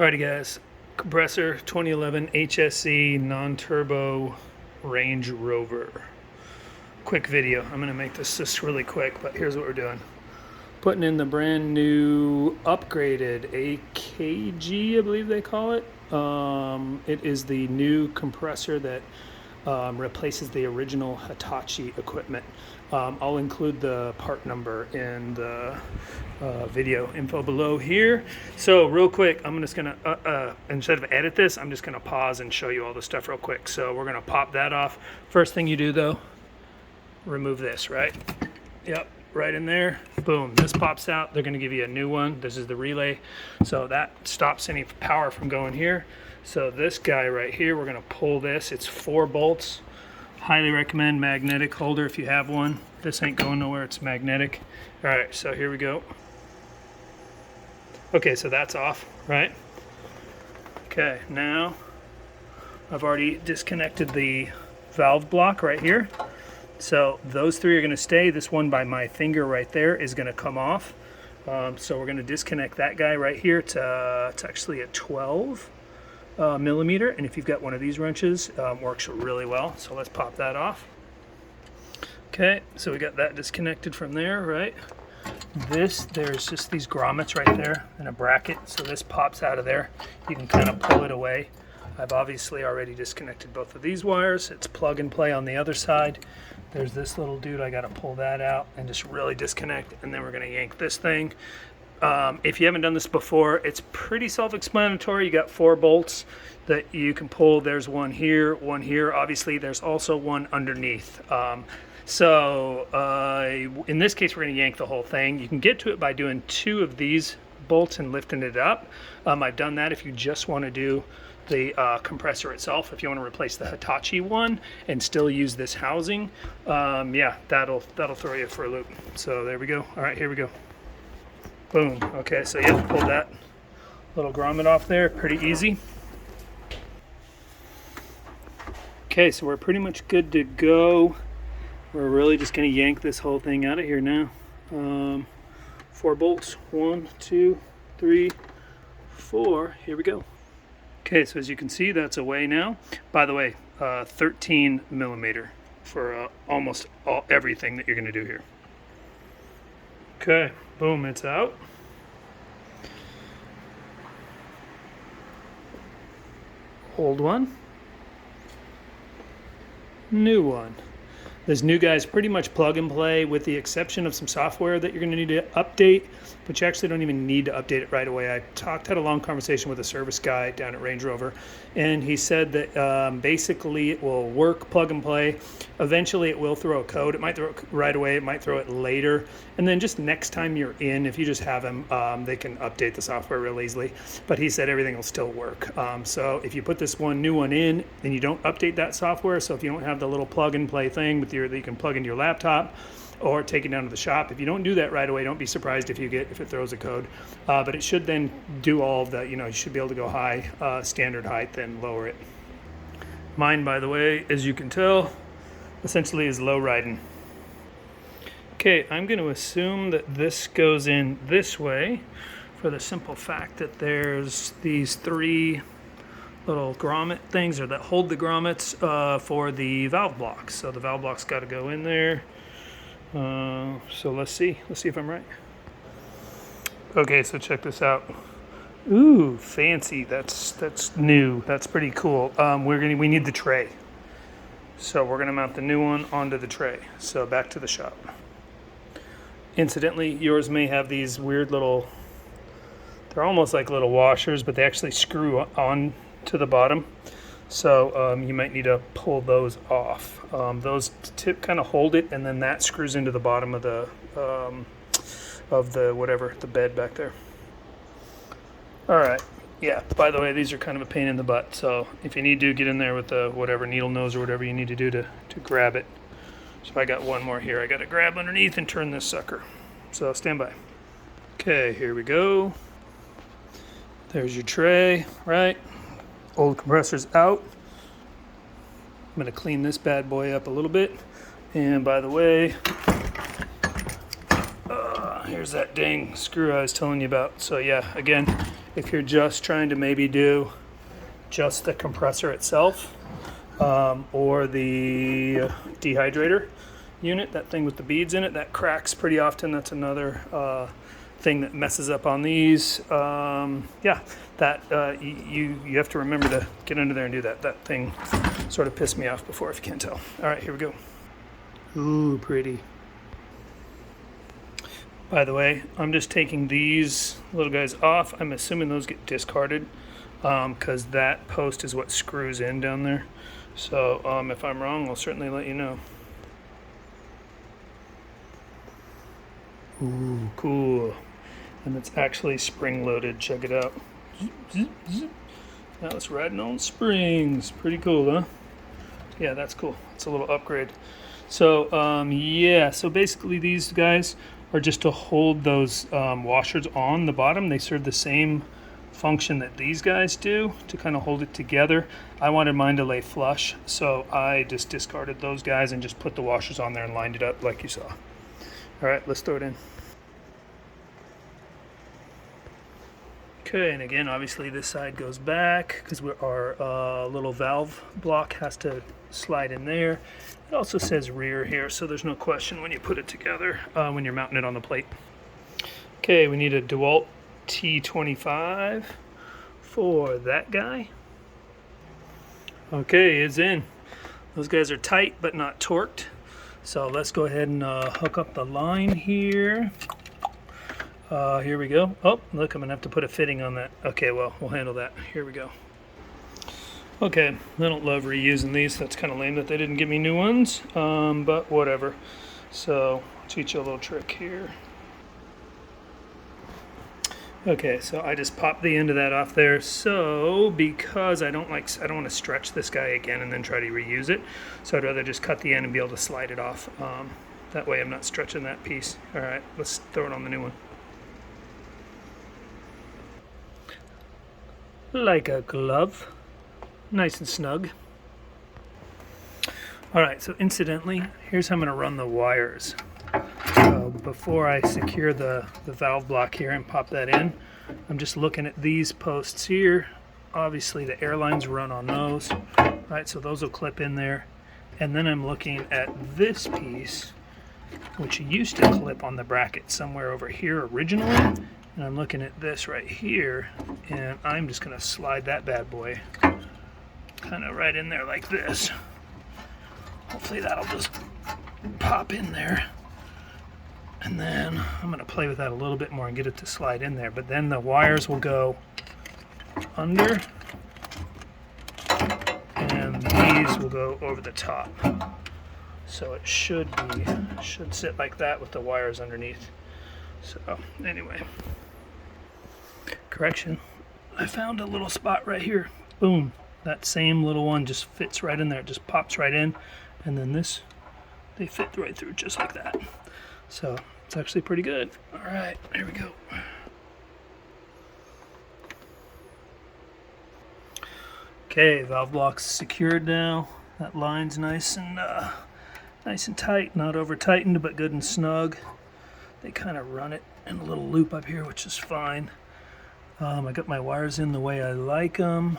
Alrighty guys, compressor 2011 HSE non-turbo Range Rover. Quick video. I'm gonna make this just really quick, but here's what we're doing. Putting in the brand new upgraded AKG, I believe they call it. It is the new compressor that replaces the original Hitachi equipment. I'll include the part number in the video info below here. So real quick, I'm just gonna, instead of edit this, I'm just gonna pause and show you all the stuff real quick. So we're gonna pop that off. First thing you do though, remove this, right? Yep, right in there, boom, this pops out. They're gonna give you a new one. This is the relay. So that stops any power from going here. So this guy right here, we're gonna pull this. It's 4 bolts. Highly recommend magnetic holder if you have one. This ain't going nowhere, it's magnetic. All right, so here we go. Okay, so that's off, right? Okay, now I've already disconnected the valve block right here. So those 3 are gonna stay. This one by my finger right there is gonna come off. So we're gonna disconnect that guy right here. It's actually a 12. Millimeter, and if you've got one of these wrenches, works really well. So let's pop that off. Okay, so we got that disconnected from there, right? There's just these grommets right there and a bracket, so this pops out of there. You can kind of pull it away. I've obviously already disconnected both of these wires. It's plug and play on the other side. There's this little dude, I got to pull that out and just really disconnect, and then we're going to yank this thing. If you haven't done this before, it's pretty self-explanatory. You got 4 bolts that you can pull. There's one here, one here. Obviously, there's also one underneath. In this case, we're going to yank the whole thing. You can get to it by doing 2 of these bolts and lifting it up. I've done that if you just want to do the compressor itself. If you want to replace the Hitachi one and still use this housing, yeah, that'll throw you for a loop. So there we go. All right, here we go. Boom. Okay, so yeah, pull that little grommet off there, pretty easy. Okay, so we're pretty much good to go. We're really just going to yank this whole thing out of here now. 4 bolts, 1, 2, 3, 4. Here we go. Okay, so as you can see, that's away now. By the way, 13 millimeter for almost everything that you're going to do here. Okay, boom, it's out. Old one. New one. This new guy is pretty much plug and play with the exception of some software that you're going to need to update, but you actually don't even need to update it right away. I had a long conversation with a service guy down at Range Rover, and he said that basically it will work plug and play. Eventually it will throw a code. It might throw it right away, it might throw it later, and then just next time you're in, if you just have them, they can update the software real easily. But he said everything will still work. So if you put this new one in, then you don't update that software. So if you don't have the little plug and play thing with that you can plug into your laptop or take it down to the shop, if you don't do that right away, don't be surprised if it throws a code. But it should then do all of the, you should be able to go high, standard height, then lower it. Mine, by the way, as you can tell, essentially is low riding. Okay, I'm going to assume that this goes in this way for the simple fact that there's these 3 little grommet things that hold the grommets for the valve blocks. So the valve block's got to go in there. So let's see if I'm right. Okay, so check this out. Ooh, fancy. That's new. That's pretty cool. We need the tray. So we're gonna mount the new one onto the tray. So back to the shop. Incidentally, yours may have these weird little, they're almost like little washers, but they actually screw on to the bottom. So you might need to pull those off. Those kind of hold it, and then that screws into the bottom of the the bed back there. All right. Yeah, by the way, these are kind of a pain in the butt, so if you need to, get in there with the whatever needle nose or whatever you need to do to grab it. So I got one more here. I got to grab underneath and turn this sucker. So stand by. Okay, here we go. There's your tray, right? Old compressor's out. I'm going to clean this bad boy up a little bit. And by the way, here there's that dang screw I was telling you about. So yeah, again, if you're just trying to maybe do just the compressor itself, or the dehydrator unit, that thing with the beads in it, that cracks pretty often. That's another thing that messes up on these. Yeah, that you have to remember to get under there and do that. That thing sort of pissed me off before, if you can't tell. All right, here we go. Ooh, pretty. By the way, I'm just taking these little guys off. I'm assuming those get discarded because that post is what screws in down there. So if I'm wrong, I'll certainly let you know. Ooh, cool. And it's actually spring loaded. Check it out. Now it's riding on springs. Pretty cool, huh? Yeah, that's cool. It's a little upgrade. So yeah, so basically these guys are just to hold those washers on the bottom. They serve the same function that these guys do to kind of hold it together. I wanted mine to lay flush, so I just discarded those guys and just put the washers on there and lined it up like you saw. All right, let's throw it in. Okay, and again, obviously this side goes back because our little valve block has to slide in there. It also says rear here, so there's no question when you put it together when you're mounting it on the plate. Okay, we need a DeWalt T25 for that guy. Okay, it's in. Those guys are tight but not torqued. So let's go ahead and hook up the line here. Here we go. Oh, look, I'm gonna have to put a fitting on that. Okay, well, we'll handle that. Here we go. Okay, I don't love reusing these. That's kind of lame that they didn't give me new ones, but whatever. So, I'll teach you a little trick here. Okay, so I just popped the end of that off there. So, because I don't want to stretch this guy again and then try to reuse it, so I'd rather just cut the end and be able to slide it off. That way I'm not stretching that piece. All right, let's throw it on the new one. Like a glove. Nice and snug. All right, so incidentally, here's how I'm gonna run the wires. Before I secure the valve block here and pop that in, I'm just looking at these posts here. Obviously the air lines run on those, right? So those will clip in there. And then I'm looking at this piece, which used to clip on the bracket somewhere over here originally. And I'm looking at this right here, and I'm just gonna slide that bad boy kind of right in there like this. Hopefully that'll just pop in there. And then I'm gonna play with that a little bit more and get it to slide in there. But then the wires will go under, and these will go over the top. So it should sit like that with the wires underneath. So anyway, correction, I found a little spot right here. Boom, that same little one just fits right in there. It just pops right in, and then this, they fit right through just like that. So it's actually pretty good. All right, here we go. Okay, valve block's secured now. That line's nice and tight, not over tightened, but good and snug. They kind of run it in a little loop up here, which is fine. I got my wires in the way I like them.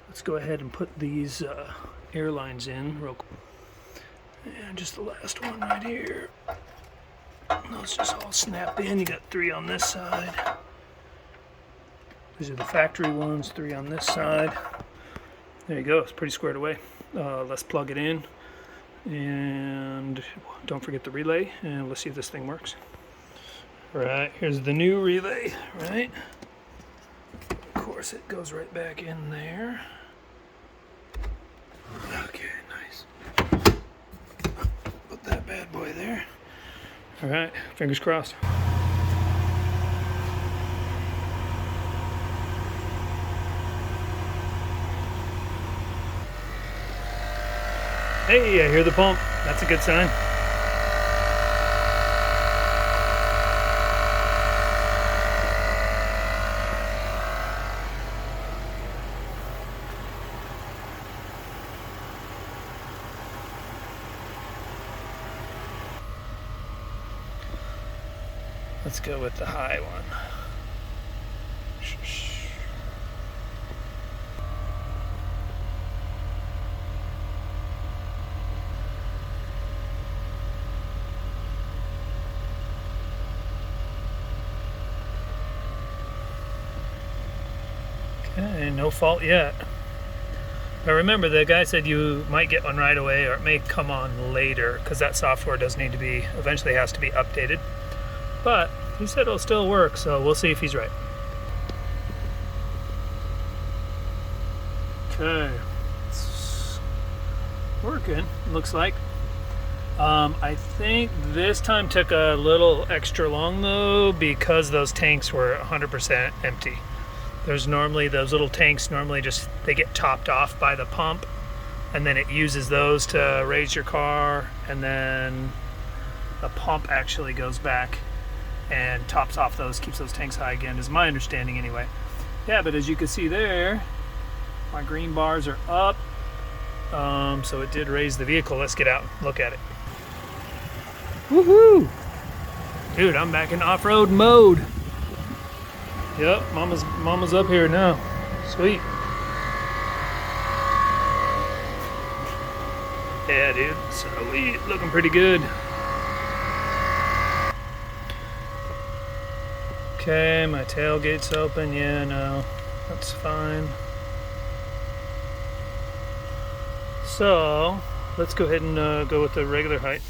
Let's go ahead and put these air lines in real quick. And just the last one right here. Those just all snap in. You got 3 on this side. These are the factory ones, 3 on this side. There you go, it's pretty squared away. Let's plug it in. And don't forget the relay, and let's see if this thing works. Right, here's the new relay, right? Of course, it goes right back in there. Okay, nice. Put that bad boy there. All right, fingers crossed. Hey, I hear the pump. That's a good sign. Let's go with the high one. Okay, no fault yet. But remember, the guy said you might get one right away, or it may come on later, because that software does need to be, eventually has to be updated. But he said it'll still work, so we'll see if he's right. Okay, it's working, looks like. I think this time took a little extra long though, because those tanks were 100% empty. There's normally those little tanks, normally just, they get topped off by the pump, and then it uses those to raise your car, and then the pump actually goes back and tops off those, keeps those tanks high again, is my understanding anyway. Yeah, but as you can see there, my green bars are up, so it did raise the vehicle. Let's get out and look at it. Woohoo! Dude, I'm back in off-road mode. Yep, mama's up here now. Sweet. Yeah, dude, sweet, looking pretty good. Okay, my tailgate's open. Yeah, no, that's fine. So let's go ahead and go with the regular height.